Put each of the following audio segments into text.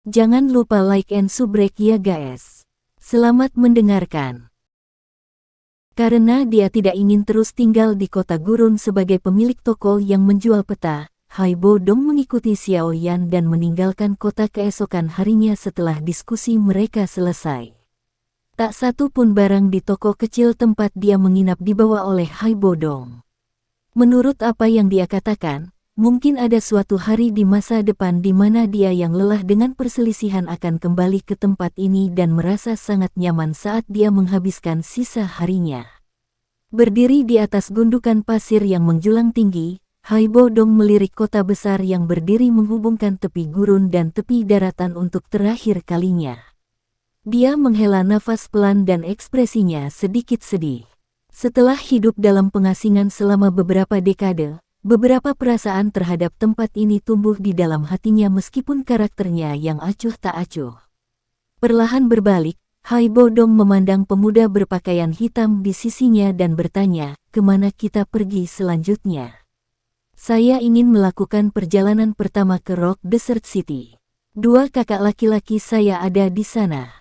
Jangan lupa like and subrek ya guys. Selamat mendengarkan. Karena dia tidak ingin terus tinggal di kota gurun sebagai pemilik toko yang menjual peta, Haibo Dong mengikuti Xiao Yan dan meninggalkan kota keesokan harinya setelah diskusi mereka selesai. Tak satu pun barang di toko kecil tempat dia menginap dibawa oleh Haibo Dong. Menurut apa yang dia katakan, mungkin ada suatu hari di masa depan di mana dia yang lelah dengan perselisihan akan kembali ke tempat ini dan merasa sangat nyaman saat dia menghabiskan sisa harinya. Berdiri di atas gundukan pasir yang menjulang tinggi, Haibo Dong melirik kota besar yang berdiri menghubungkan tepi gurun dan tepi daratan untuk terakhir kalinya. Dia menghela nafas pelan dan ekspresinya sedikit sedih. Setelah hidup dalam pengasingan selama beberapa dekade, beberapa perasaan terhadap tempat ini tumbuh di dalam hatinya meskipun karakternya yang acuh tak acuh. Perlahan berbalik, Haibo Dong memandang pemuda berpakaian hitam di sisinya dan bertanya, "Kemana kita pergi selanjutnya?" "Saya ingin melakukan perjalanan pertama ke Rock Desert City. Dua kakak laki-laki saya ada di sana."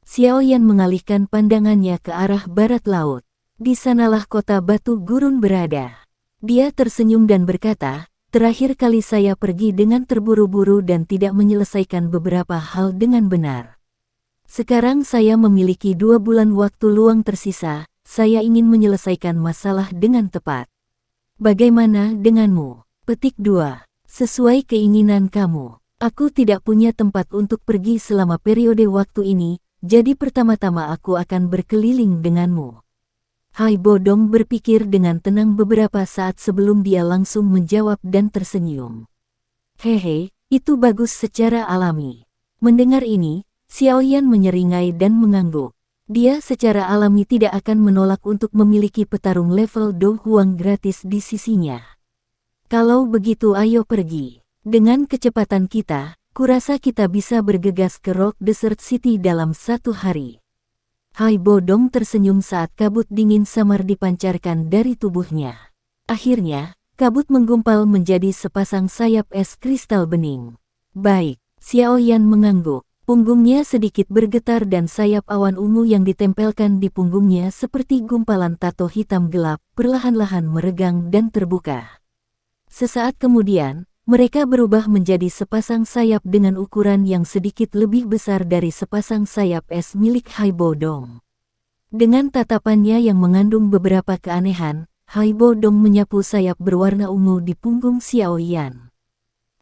Xiao Yan mengalihkan pandangannya ke arah barat laut. Di sanalah kota batu gurun berada. Dia tersenyum dan berkata, "Terakhir kali saya pergi dengan terburu-buru dan tidak menyelesaikan beberapa hal dengan benar. Sekarang saya memiliki 2 bulan waktu luang tersisa, saya ingin menyelesaikan masalah dengan tepat. Bagaimana denganmu?" Petik 2. Sesuai keinginan kamu. Aku tidak punya tempat untuk pergi selama periode waktu ini, jadi pertama-tama aku akan berkeliling denganmu. Haibo Dong berpikir dengan tenang beberapa saat sebelum dia langsung menjawab dan tersenyum. "Hehe, itu bagus secara alami." Mendengar ini, Xiao Yan menyeringai dan mengangguk. Dia secara alami tidak akan menolak untuk memiliki petarung level Do Huang gratis di sisinya. "Kalau begitu ayo pergi. Dengan kecepatan kita, kurasa kita bisa bergegas ke Rock Desert City dalam 1 hari. Haibo Dong tersenyum saat kabut dingin samar dipancarkan dari tubuhnya. Akhirnya, kabut menggumpal menjadi sepasang sayap es kristal bening. "Baik." Xiao Yan mengangguk. Punggungnya sedikit bergetar dan sayap awan ungu yang ditempelkan di punggungnya seperti gumpalan tato hitam gelap, perlahan-lahan meregang dan terbuka. Sesaat kemudian, mereka berubah menjadi sepasang sayap dengan ukuran yang sedikit lebih besar dari sepasang sayap es milik Haibo Dong. Dengan tatapannya yang mengandung beberapa keanehan, Haibo Dong menyapu sayap berwarna ungu di punggung Xiao Yan.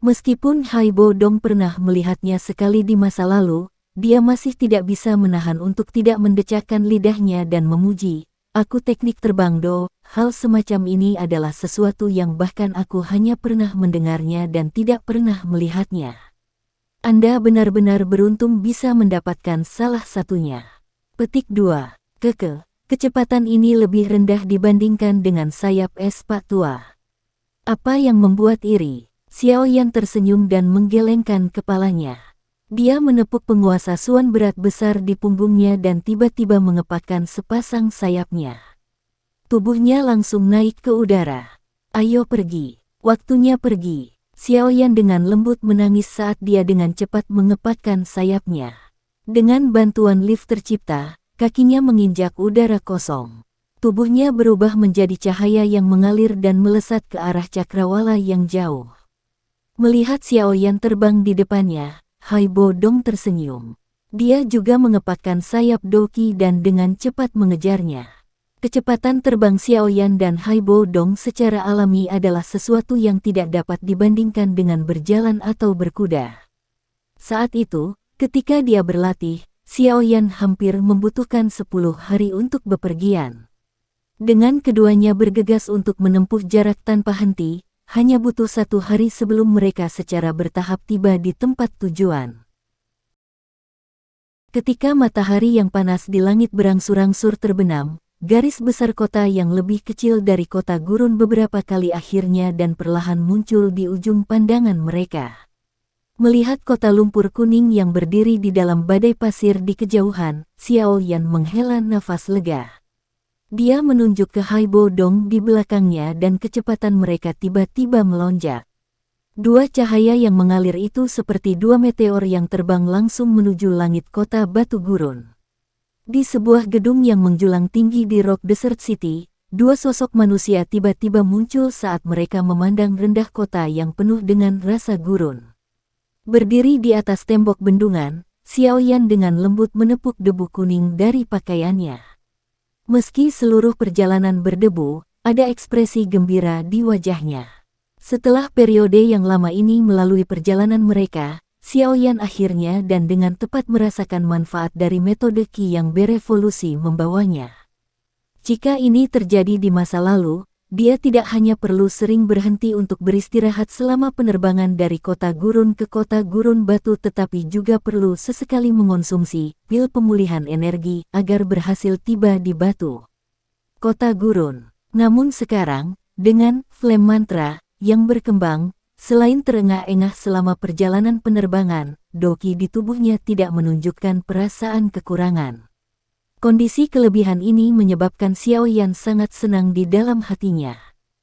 Meskipun Haibo Dong pernah melihatnya sekali di masa lalu, dia masih tidak bisa menahan untuk tidak mendecakkan lidahnya dan memuji, "Aku teknik terbang Do, hal semacam ini adalah sesuatu yang bahkan aku hanya pernah mendengarnya dan tidak pernah melihatnya. Anda benar-benar beruntung bisa mendapatkan salah satunya." Petik 2. Kecepatan ini lebih rendah dibandingkan dengan sayap es Pak Tua. "Apa yang membuat iri?" Xiao Yan tersenyum dan menggelengkan kepalanya. Dia menepuk penguasa suan berat besar di punggungnya dan tiba-tiba mengepakkan sepasang sayapnya. Tubuhnya langsung naik ke udara. "Ayo pergi. Waktunya pergi." Xiao Yan dengan lembut menangis saat dia dengan cepat mengepakkan sayapnya. Dengan bantuan lift tercipta, kakinya menginjak udara kosong. Tubuhnya berubah menjadi cahaya yang mengalir dan melesat ke arah cakrawala yang jauh. Melihat Xiao Yan terbang di depannya, Haibo Dong tersenyum. Dia juga mengepakkan sayap Doki dan dengan cepat mengejarnya. Kecepatan terbang Xiao Yan dan Haibo Dong secara alami adalah sesuatu yang tidak dapat dibandingkan dengan berjalan atau berkuda. Saat itu, ketika dia berlatih, Xiao Yan hampir membutuhkan 10 hari untuk bepergian. Dengan keduanya bergegas untuk menempuh jarak tanpa henti, hanya butuh 1 hari sebelum mereka secara bertahap tiba di tempat tujuan. Ketika matahari yang panas di langit berangsur-angsur terbenam, garis besar kota yang lebih kecil dari kota gurun beberapa kali akhirnya dan perlahan muncul di ujung pandangan mereka. Melihat kota lumpur kuning yang berdiri di dalam badai pasir di kejauhan, Xiao Yan menghela nafas lega. Dia menunjuk ke Haibo Dong di belakangnya dan kecepatan mereka tiba-tiba melonjak. Dua cahaya yang mengalir itu seperti dua meteor yang terbang langsung menuju langit kota Batu Gurun. Di sebuah gedung yang menjulang tinggi di Rock Desert City, dua sosok manusia tiba-tiba muncul saat mereka memandang rendah kota yang penuh dengan rasa gurun. Berdiri di atas tembok bendungan, Xiaoyan dengan lembut menepuk debu kuning dari pakaiannya. Meski seluruh perjalanan berdebu, ada ekspresi gembira di wajahnya. Setelah periode yang lama ini melalui perjalanan mereka, Xiaoyan akhirnya dan dengan tepat merasakan manfaat dari metode Qi yang berevolusi membawanya. Jika ini terjadi di masa lalu, dia tidak hanya perlu sering berhenti untuk beristirahat selama penerbangan dari kota gurun ke kota gurun batu tetapi juga perlu sesekali mengonsumsi pil pemulihan energi agar berhasil tiba di batu kota gurun. Namun sekarang, dengan flame mantra yang berkembang, selain terengah-engah selama perjalanan penerbangan, Doki di tubuhnya tidak menunjukkan perasaan kekurangan. Kondisi kelebihan ini menyebabkan Xiaoyan sangat senang di dalam hatinya.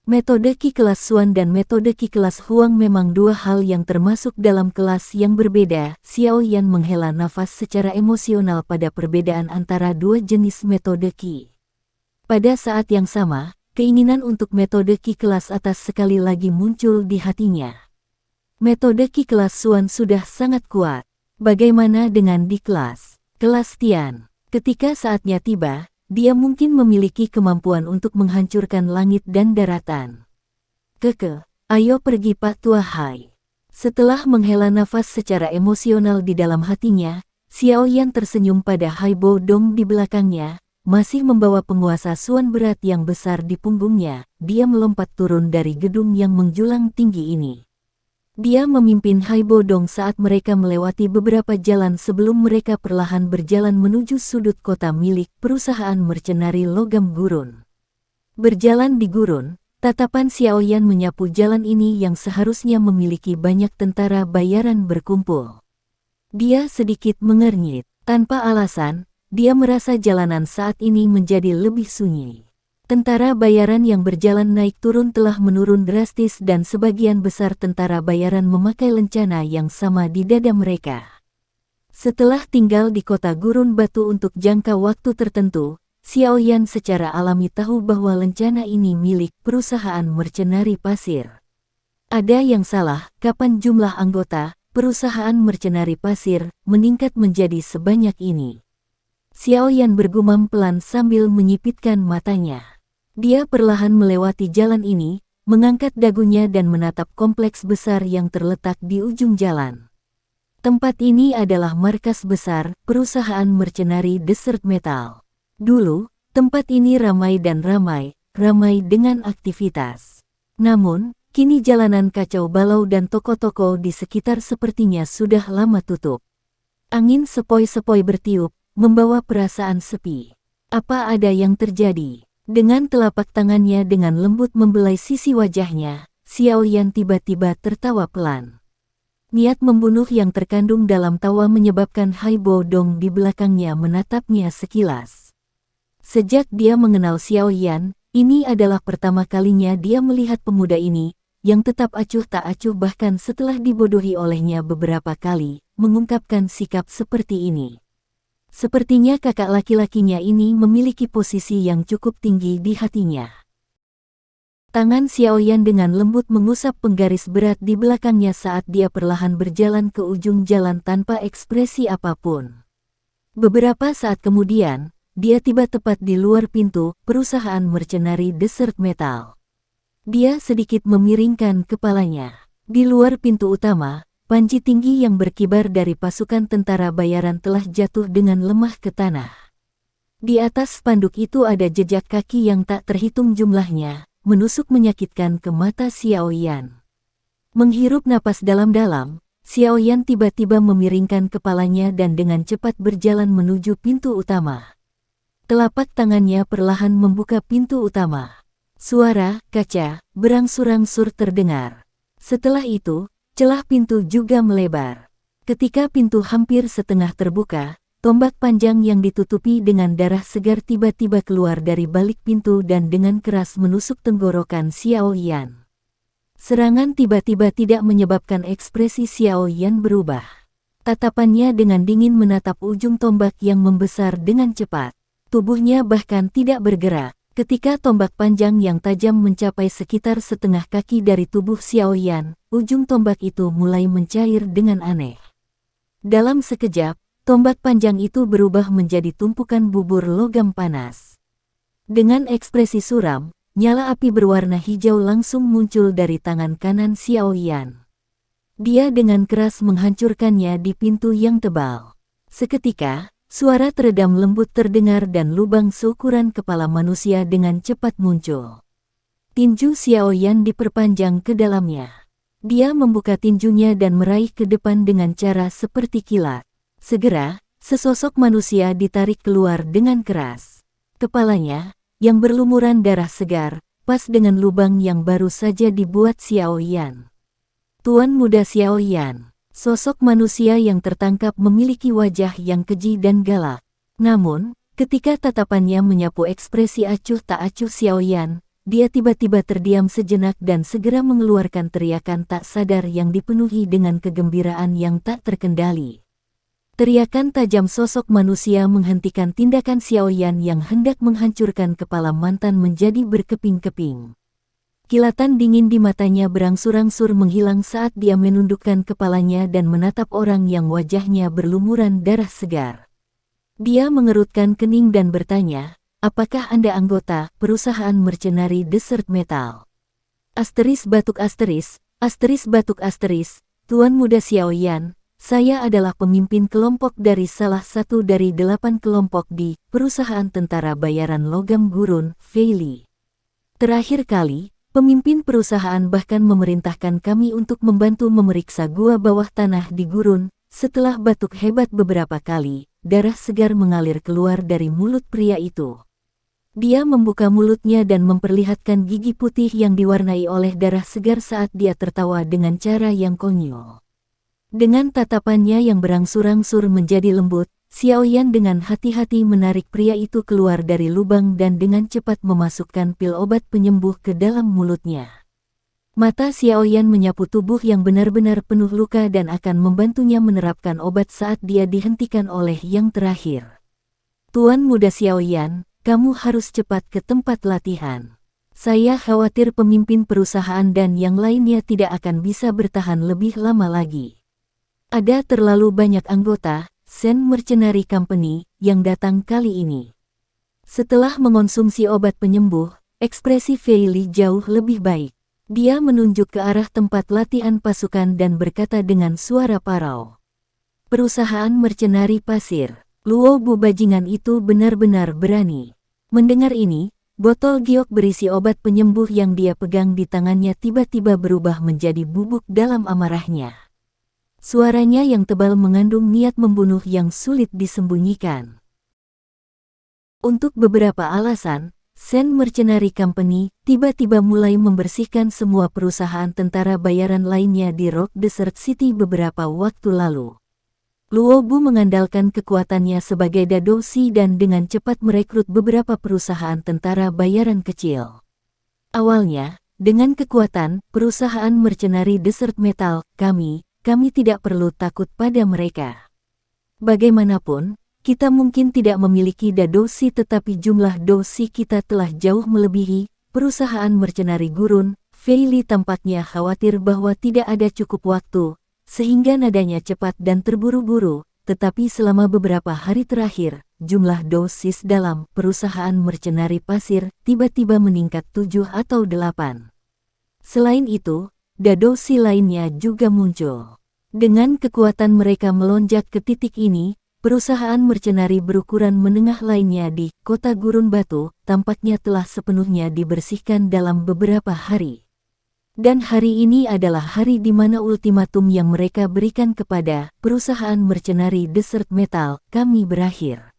Metode Qi kelas Xuan dan metode Qi kelas Huang memang dua hal yang termasuk dalam kelas yang berbeda. Xiaoyan menghela nafas secara emosional pada perbedaan antara dua jenis metode Qi. Pada saat yang sama, keinginan untuk metode Qi kelas atas sekali lagi muncul di hatinya. Metode Qi kelas Xuan sudah sangat kuat. Bagaimana dengan di kelas Tian? Ketika saatnya tiba, dia mungkin memiliki kemampuan untuk menghancurkan langit dan daratan. Ayo pergi Pak Tua Hai. Setelah menghela nafas secara emosional di dalam hatinya, Xiaoyan tersenyum pada Hai Bo Dong di belakangnya. Masih membawa penguasa Xuan berat yang besar di punggungnya, dia melompat turun dari gedung yang menjulang tinggi ini. Dia memimpin Hai Bo Dong saat mereka melewati beberapa jalan sebelum mereka perlahan berjalan menuju sudut kota milik perusahaan mercenari logam gurun. Berjalan di gurun, tatapan Xiaoyan menyapu jalan ini yang seharusnya memiliki banyak tentara bayaran berkumpul. Dia sedikit mengernyit, tanpa alasan. Dia merasa jalanan saat ini menjadi lebih sunyi. Tentara bayaran yang berjalan naik turun telah menurun drastis dan sebagian besar tentara bayaran memakai lencana yang sama di dada mereka. Setelah tinggal di kota gurun batu untuk jangka waktu tertentu, Xiaoyan secara alami tahu bahwa lencana ini milik perusahaan mercenari pasir. Ada yang salah, kapan jumlah anggota perusahaan mercenari pasir meningkat menjadi sebanyak ini? Xiaoyan bergumam pelan sambil menyipitkan matanya. Dia perlahan melewati jalan ini, mengangkat dagunya dan menatap kompleks besar yang terletak di ujung jalan. Tempat ini adalah markas besar perusahaan mercenari Desert Metal. Dulu, tempat ini ramai dengan aktivitas. Namun, kini jalanan kacau balau dan toko-toko di sekitar sepertinya sudah lama tutup. Angin sepoi-sepoi bertiup, membawa perasaan sepi. Apa ada yang terjadi? Dengan telapak tangannya dengan lembut membelai sisi wajahnya, Xiaoyan tiba-tiba tertawa pelan. Niat membunuh yang terkandung dalam tawa menyebabkan Hai Bo Dong di belakangnya menatapnya sekilas. Sejak dia mengenal Xiaoyan, ini adalah pertama kalinya dia melihat pemuda ini, yang tetap acuh tak acuh bahkan setelah dibodohi olehnya beberapa kali, mengungkapkan sikap seperti ini. Sepertinya kakak laki-lakinya ini memiliki posisi yang cukup tinggi di hatinya. Tangan Xiaoyan dengan lembut mengusap penggaris berat di belakangnya saat dia perlahan berjalan ke ujung jalan tanpa ekspresi apapun. Beberapa saat kemudian, dia tiba tepat di luar pintu perusahaan mercenari Desert Metal. Dia sedikit memiringkan kepalanya. Di luar pintu utama, panji tinggi yang berkibar dari pasukan tentara bayaran telah jatuh dengan lemah ke tanah. Di atas spanduk itu ada jejak kaki yang tak terhitung jumlahnya, menusuk menyakitkan ke mata Xiaoyan. Menghirup napas dalam-dalam, Xiaoyan tiba-tiba memiringkan kepalanya dan dengan cepat berjalan menuju pintu utama. Telapak tangannya perlahan membuka pintu utama. Suara kaca berangsur-angsur terdengar. Setelah itu, celah pintu juga melebar. Ketika pintu hampir setengah terbuka, tombak panjang yang ditutupi dengan darah segar tiba-tiba keluar dari balik pintu dan dengan keras menusuk tenggorokan Xiaoyan. Serangan tiba-tiba tidak menyebabkan ekspresi Xiao Yan berubah. Tatapannya dengan dingin menatap ujung tombak yang membesar dengan cepat. Tubuhnya bahkan tidak bergerak. Ketika tombak panjang yang tajam mencapai sekitar setengah kaki dari tubuh Xiao Yan, ujung tombak itu mulai mencair dengan aneh. Dalam sekejap, tombak panjang itu berubah menjadi tumpukan bubur logam panas. Dengan ekspresi suram, nyala api berwarna hijau langsung muncul dari tangan kanan Xiao Yan. Dia dengan keras menghancurkannya di pintu yang tebal. Seketika, suara teredam lembut terdengar dan lubang seukuran kepala manusia dengan cepat muncul. Tinju Xiao Yan diperpanjang ke dalamnya. Dia membuka tinjunya dan meraih ke depan dengan cara seperti kilat. Segera, sesosok manusia ditarik keluar dengan keras. Kepalanya, yang berlumuran darah segar, pas dengan lubang yang baru saja dibuat Xiao Yan. Tuan Muda Xiao Yan, sosok manusia yang tertangkap memiliki wajah yang keji dan galak. Namun, ketika tatapannya menyapu ekspresi acuh tak acuh Xiao Yan, dia tiba-tiba terdiam sejenak dan segera mengeluarkan teriakan tak sadar yang dipenuhi dengan kegembiraan yang tak terkendali. Teriakan tajam sosok manusia menghentikan tindakan Xiao Yan yang hendak menghancurkan kepala mantan menjadi berkeping-keping. Kilatan dingin di matanya berangsur-angsur menghilang saat dia menundukkan kepalanya dan menatap orang yang wajahnya berlumuran darah segar. Dia mengerutkan kening dan bertanya, "Apakah Anda anggota perusahaan mercenari Desert Metal?" Batuk batuk Tuan Muda Xiao Yan, saya adalah pemimpin kelompok dari salah satu dari 8 kelompok di perusahaan tentara bayaran logam gurun, Fei Li. Terakhir kali, pemimpin perusahaan bahkan memerintahkan kami untuk membantu memeriksa gua bawah tanah di gurun. Setelah batuk hebat beberapa kali, darah segar mengalir keluar dari mulut pria itu. Dia membuka mulutnya dan memperlihatkan gigi putih yang diwarnai oleh darah segar saat dia tertawa dengan cara yang konyol. Dengan tatapannya yang berangsur-angsur menjadi lembut, Xiao Yan dengan hati-hati menarik pria itu keluar dari lubang dan dengan cepat memasukkan pil obat penyembuh ke dalam mulutnya. Mata Xiao Yan menyapu tubuh yang benar-benar penuh luka dan akan membantunya menerapkan obat saat dia dihentikan oleh yang terakhir. Tuan Muda Xiao Yan, kamu harus cepat ke tempat latihan. Saya khawatir pemimpin perusahaan dan yang lainnya tidak akan bisa bertahan lebih lama lagi. Ada terlalu banyak anggota Sen Mercenary Company yang datang kali ini. Setelah mengonsumsi obat penyembuh, ekspresi Fei Li jauh lebih baik. Dia menunjuk ke arah tempat latihan pasukan dan berkata dengan suara parau. Perusahaan mercenari pasir, Luo Bu bajingan itu benar-benar berani. Mendengar ini, botol giok berisi obat penyembuh yang dia pegang di tangannya tiba-tiba berubah menjadi bubuk dalam amarahnya. Suaranya yang tebal mengandung niat membunuh yang sulit disembunyikan. Untuk beberapa alasan, Sen Mercenary Company tiba-tiba mulai membersihkan semua perusahaan tentara bayaran lainnya di Rock Desert City beberapa waktu lalu. Luo Bu mengandalkan kekuatannya sebagai dadosi dan dengan cepat merekrut beberapa perusahaan tentara bayaran kecil. Awalnya, dengan kekuatan perusahaan mercenari Desert Metal, kami tidak perlu takut pada mereka. Bagaimanapun, kita mungkin tidak memiliki dadosi tetapi jumlah dosi kita telah jauh melebihi perusahaan mercenari gurun. Fei Li tampaknya khawatir bahwa tidak ada cukup waktu, sehingga nadanya cepat dan terburu-buru, tetapi selama beberapa hari terakhir, jumlah dosis dalam perusahaan mercenari pasir tiba-tiba meningkat 7 atau 8. Selain itu, dadosi lainnya juga muncul. Dengan kekuatan mereka melonjak ke titik ini, perusahaan mercenari berukuran menengah lainnya di kota Gurun Batu tampaknya telah sepenuhnya dibersihkan dalam beberapa hari. Dan hari ini adalah hari di mana ultimatum yang mereka berikan kepada perusahaan mercenari Desert Metal kami berakhir.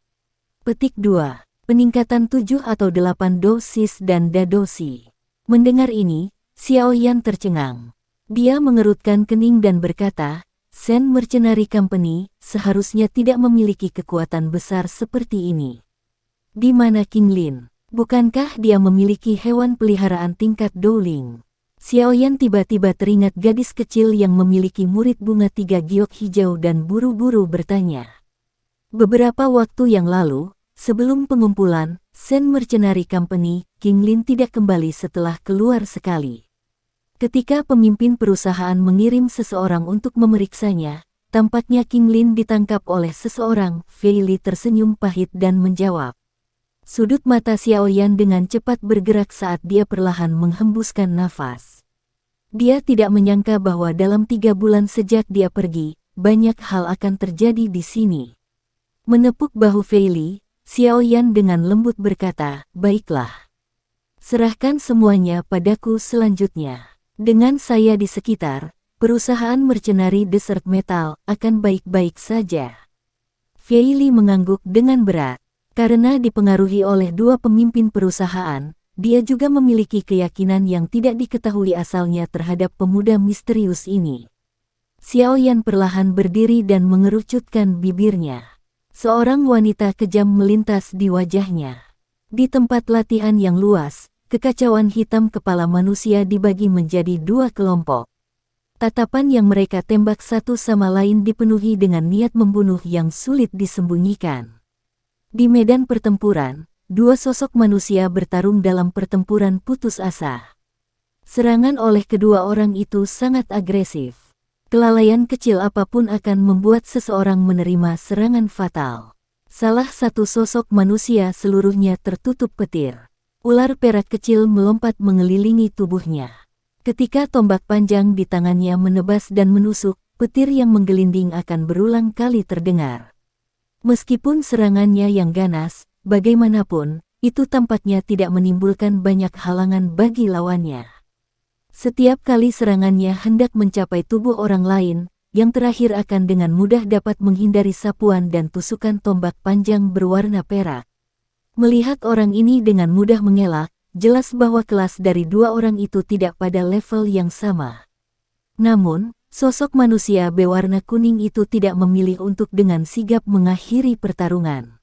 Petik 2. Peningkatan 7 atau 8 dosis dan dadosi. Mendengar ini, Xiao Yan tercengang. Dia mengerutkan kening dan berkata, Sen Mercenary Company seharusnya tidak memiliki kekuatan besar seperti ini. Di mana King Lin? Bukankah dia memiliki hewan peliharaan tingkat Dowling? Xiaoyan tiba-tiba teringat gadis kecil yang memiliki murid bunga 3 giok hijau dan buru-buru bertanya. Beberapa waktu yang lalu, sebelum pengumpulan, Sen Mercenary Company, King Lin tidak kembali setelah keluar sekali. Ketika pemimpin perusahaan mengirim seseorang untuk memeriksanya, tampaknya King Lin ditangkap oleh seseorang. Fei Li tersenyum pahit dan menjawab. Sudut mata Xiaoyan dengan cepat bergerak saat dia perlahan menghembuskan nafas. Dia tidak menyangka bahwa dalam 3 bulan sejak dia pergi, banyak hal akan terjadi di sini. Menepuk bahu Fei Li, Xiaoyan dengan lembut berkata, "Baiklah. Serahkan semuanya padaku selanjutnya. Dengan saya di sekitar, perusahaan Mercenary Desert Metal akan baik-baik saja." Fei Li mengangguk dengan berat. Karena dipengaruhi oleh 2 pemimpin perusahaan, dia juga memiliki keyakinan yang tidak diketahui asalnya terhadap pemuda misterius ini. Xiaoyan perlahan berdiri dan mengerucutkan bibirnya. Seorang wanita kejam melintas di wajahnya. Di tempat latihan yang luas, kekacauan hitam kepala manusia dibagi menjadi 2 kelompok. Tatapan yang mereka tembak satu sama lain dipenuhi dengan niat membunuh yang sulit disembunyikan. Di medan pertempuran, 2 sosok manusia bertarung dalam pertempuran putus asa. Serangan oleh kedua orang itu sangat agresif. Kelalaian kecil apapun akan membuat seseorang menerima serangan fatal. Salah satu sosok manusia seluruhnya tertutup petir. Ular perak kecil melompat mengelilingi tubuhnya. Ketika tombak panjang di tangannya menebas dan menusuk, petir yang menggelinding akan berulang kali terdengar. Meskipun serangannya yang ganas, bagaimanapun, itu tampaknya tidak menimbulkan banyak halangan bagi lawannya. Setiap kali serangannya hendak mencapai tubuh orang lain, yang terakhir akan dengan mudah dapat menghindari sapuan dan tusukan tombak panjang berwarna perak. Melihat orang ini dengan mudah mengelak, jelas bahwa kelas dari 2 orang itu tidak pada level yang sama. Namun, sosok manusia berwarna kuning itu tidak memilih untuk dengan sigap mengakhiri pertarungan.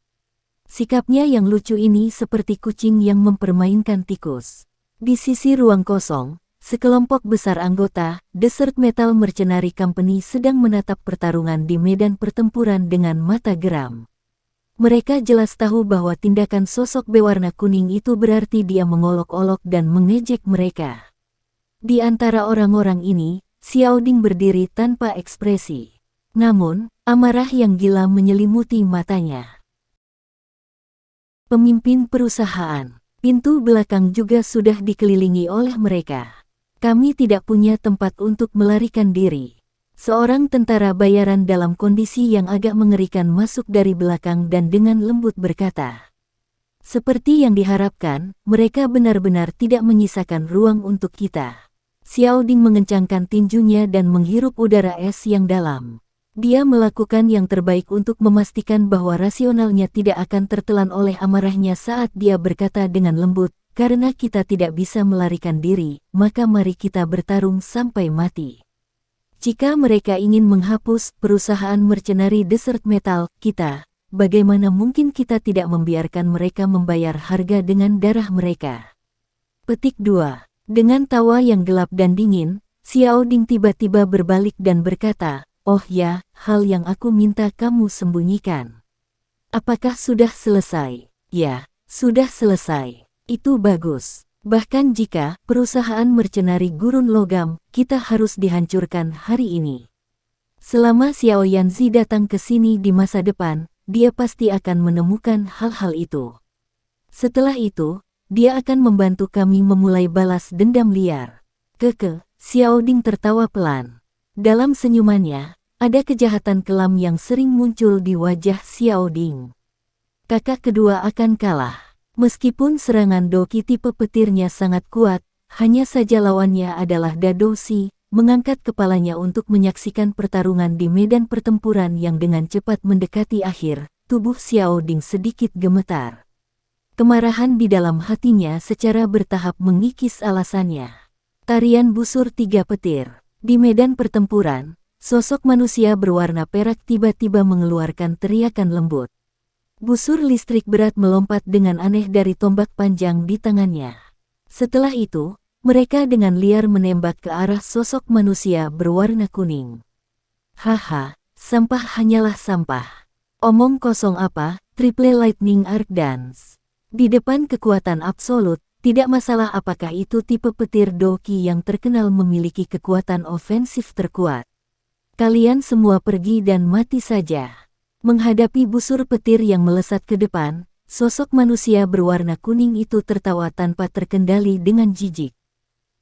Sikapnya yang lucu ini seperti kucing yang mempermainkan tikus. Di sisi ruang kosong, sekelompok besar anggota Desert Metal Mercenary Company sedang menatap pertarungan di medan pertempuran dengan mata geram. Mereka jelas tahu bahwa tindakan sosok berwarna kuning itu berarti dia mengolok-olok dan mengejek mereka. Di antara orang-orang ini, Xiao Ding berdiri tanpa ekspresi. Namun, amarah yang gila menyelimuti matanya. Pemimpin perusahaan, pintu belakang juga sudah dikelilingi oleh mereka. Kami tidak punya tempat untuk melarikan diri. Seorang tentara bayaran dalam kondisi yang agak mengerikan masuk dari belakang dan dengan lembut berkata. Seperti yang diharapkan, mereka benar-benar tidak menyisakan ruang untuk kita. Xiao Ding mengencangkan tinjunya dan menghirup udara es yang dalam. Dia melakukan yang terbaik untuk memastikan bahwa rasionalnya tidak akan tertelan oleh amarahnya saat dia berkata dengan lembut, karena kita tidak bisa melarikan diri, maka mari kita bertarung sampai mati. Jika mereka ingin menghapus perusahaan Mercenary Desert Metal kita, bagaimana mungkin kita tidak membiarkan mereka membayar harga dengan darah mereka? Petik 2. Dengan tawa yang gelap dan dingin, Xiao Ding tiba-tiba berbalik dan berkata, "Oh ya, hal yang aku minta kamu sembunyikan. Apakah sudah selesai?" "Ya, sudah selesai." "Itu bagus. Bahkan jika perusahaan Mercenary Gurun Logam, kita harus dihancurkan hari ini." Selama Xiao Yanzi datang ke sini di masa depan, dia pasti akan menemukan hal-hal itu. Setelah itu, dia akan membantu kami memulai balas dendam liar. Xiao Ding tertawa pelan. Dalam senyumannya, ada kejahatan kelam yang sering muncul di wajah Xiao Ding. Kakak kedua akan kalah. Meskipun serangan Doki tipe petirnya sangat kuat, hanya saja lawannya adalah Dadoshi, mengangkat kepalanya untuk menyaksikan pertarungan di medan pertempuran yang dengan cepat mendekati akhir. Tubuh Xiao Ding sedikit gemetar. Kemarahan di dalam hatinya secara bertahap mengikis alasannya. Tarian busur 3 petir. Di medan pertempuran, sosok manusia berwarna perak tiba-tiba mengeluarkan teriakan lembut. Busur listrik berat melompat dengan aneh dari tombak panjang di tangannya. Setelah itu, Mereka dengan liar menembak ke arah sosok manusia berwarna kuning. Haha, sampah hanyalah sampah. Omong kosong apa, Triple Lightning Arc Dance. Di depan kekuatan absolut, tidak masalah apakah itu tipe petir Doki yang terkenal memiliki kekuatan ofensif terkuat. Kalian semua pergi dan mati saja. Menghadapi busur petir yang melesat ke depan, sosok manusia berwarna kuning itu tertawa tanpa terkendali dengan jijik.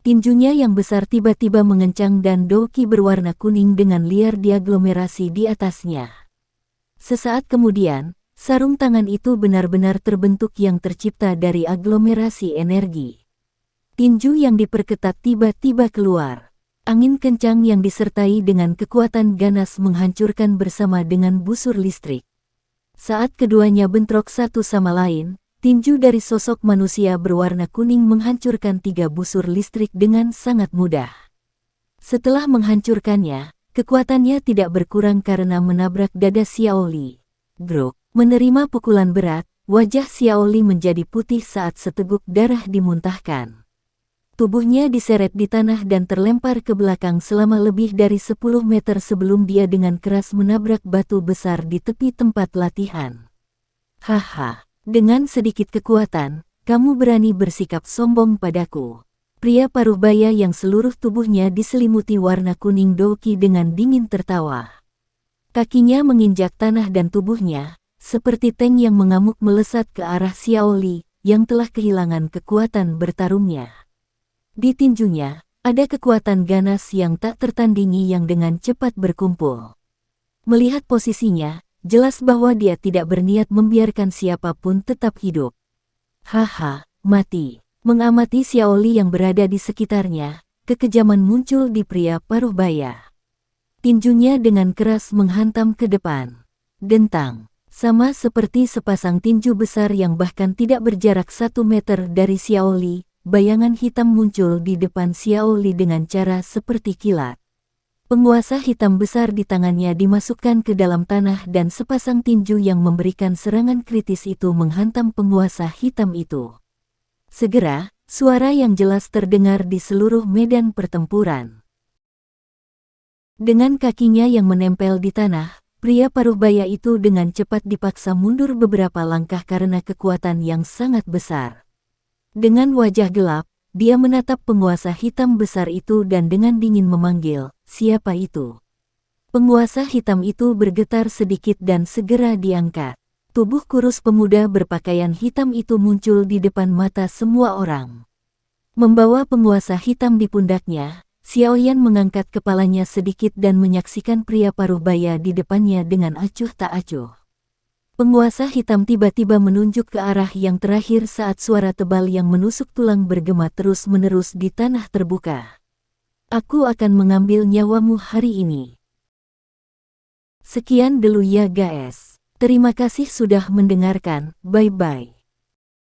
Tinjunya yang besar tiba-tiba mengencang dan Doki berwarna kuning dengan liar diaglomerasi di atasnya. Sesaat kemudian, sarung tangan itu benar-benar terbentuk yang tercipta dari aglomerasi energi. Tinju yang diperketat tiba-tiba keluar. Angin kencang yang disertai dengan kekuatan ganas menghancurkan bersama dengan busur listrik. Saat keduanya bentrok satu sama lain, tinju dari sosok manusia berwarna kuning menghancurkan 3 busur listrik dengan sangat mudah. Setelah menghancurkannya, kekuatannya tidak berkurang karena menabrak dada Xiaoli. Grok. Menerima pukulan berat, wajah Xiaoli menjadi putih saat seteguk darah dimuntahkan. Tubuhnya diseret di tanah dan terlempar ke belakang selama lebih dari 10 meter sebelum dia dengan keras menabrak batu besar di tepi tempat latihan. Haha, dengan sedikit kekuatan, kamu berani bersikap sombong padaku. Pria paruh baya yang seluruh tubuhnya diselimuti warna kuning Doki dengan dingin tertawa. Kakinya menginjak tanah dan tubuhnya, seperti tank yang mengamuk melesat ke arah Xiaoli, yang telah kehilangan kekuatan bertarungnya. Di tinjunya, ada kekuatan ganas yang tak tertandingi yang dengan cepat berkumpul. Melihat posisinya, jelas bahwa dia tidak berniat membiarkan siapapun tetap hidup. Haha, mati. Mengamati Xiaoli yang berada di sekitarnya, kekejaman muncul di pria paruh baya. Tinjunya dengan keras menghantam ke depan. Dentang. Sama seperti sepasang tinju besar yang bahkan tidak berjarak 1 meter dari Xiaoli, bayangan hitam muncul di depan Xiaoli dengan cara seperti kilat. Penguasa hitam besar di tangannya dimasukkan ke dalam tanah dan sepasang tinju yang memberikan serangan kritis itu menghantam penguasa hitam itu. Segera, suara yang jelas terdengar di seluruh medan pertempuran. Dengan kakinya yang menempel di tanah, pria paruh baya itu dengan cepat dipaksa mundur beberapa langkah karena kekuatan yang sangat besar. Dengan wajah gelap, dia menatap penguasa hitam besar itu dan dengan dingin memanggil, "Siapa itu?" Penguasa hitam itu bergetar sedikit dan segera diangkat. Tubuh kurus pemuda berpakaian hitam itu muncul di depan mata semua orang. Membawa penguasa hitam di pundaknya, Xiaoyan mengangkat kepalanya sedikit dan menyaksikan pria paruh baya di depannya dengan acuh tak acuh. Penguasa hitam tiba-tiba menunjuk ke arah yang terakhir saat suara tebal yang menusuk tulang bergema terus-menerus di tanah terbuka. "Aku akan mengambil nyawamu hari ini." Sekian dulu ya guys. Terima kasih sudah mendengarkan, bye-bye.